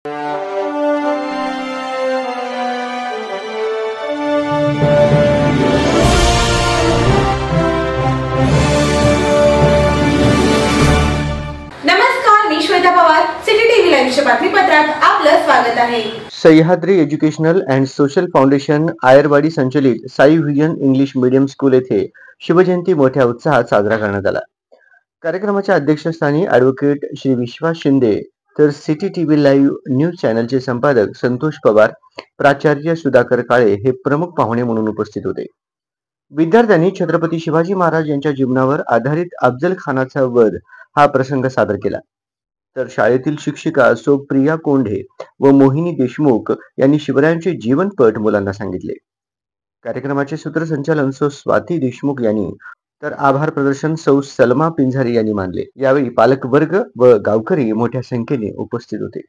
नमस्कार, मी Shweta Pawar. City TV लाईव्हच्या बातमीपत्रात आपलं स्वागत आहे. Sahyadri educational and social foundation Ayarwadi संचलित Sai vision English medium school येथे शिवजयंती मोठ्या उत्साहात साजरा करण्यात आला. कार्यक्रमाच्या अध्यक्षस्थानी ॲडव्होकेट श्री विश्वास शिंदे, तर सिटी टीव्ही लाईव्ह न्यूज चॅनलचे संपादक संतोष पवार, प्राचार्य सुधाकर काळे हे प्रमुख पाहुणे म्हणून उपस्थित होते. विद्यार्थ्यांनी छत्रपती शिवाजी महाराज यांच्या जीवनावर आधारित अफजल खानाचा वध हा प्रसंग सादर केला. तर शाळेतील शिक्षिका सोप्रिया कोंढे व मोहिनी देशमुख यांनी शिवरायांचे जीवनपट मुलांना सांगितले. कार्यक्रमाचे सूत्रसंचालन सौ स्वाती देशमुख यांनी, तर आभार प्रदर्शन सौ सलमा पिंझारी यांनी मानले. यावेळी पालकवर्ग व गावकरी मोठ्या संख्येने उपस्थित होते.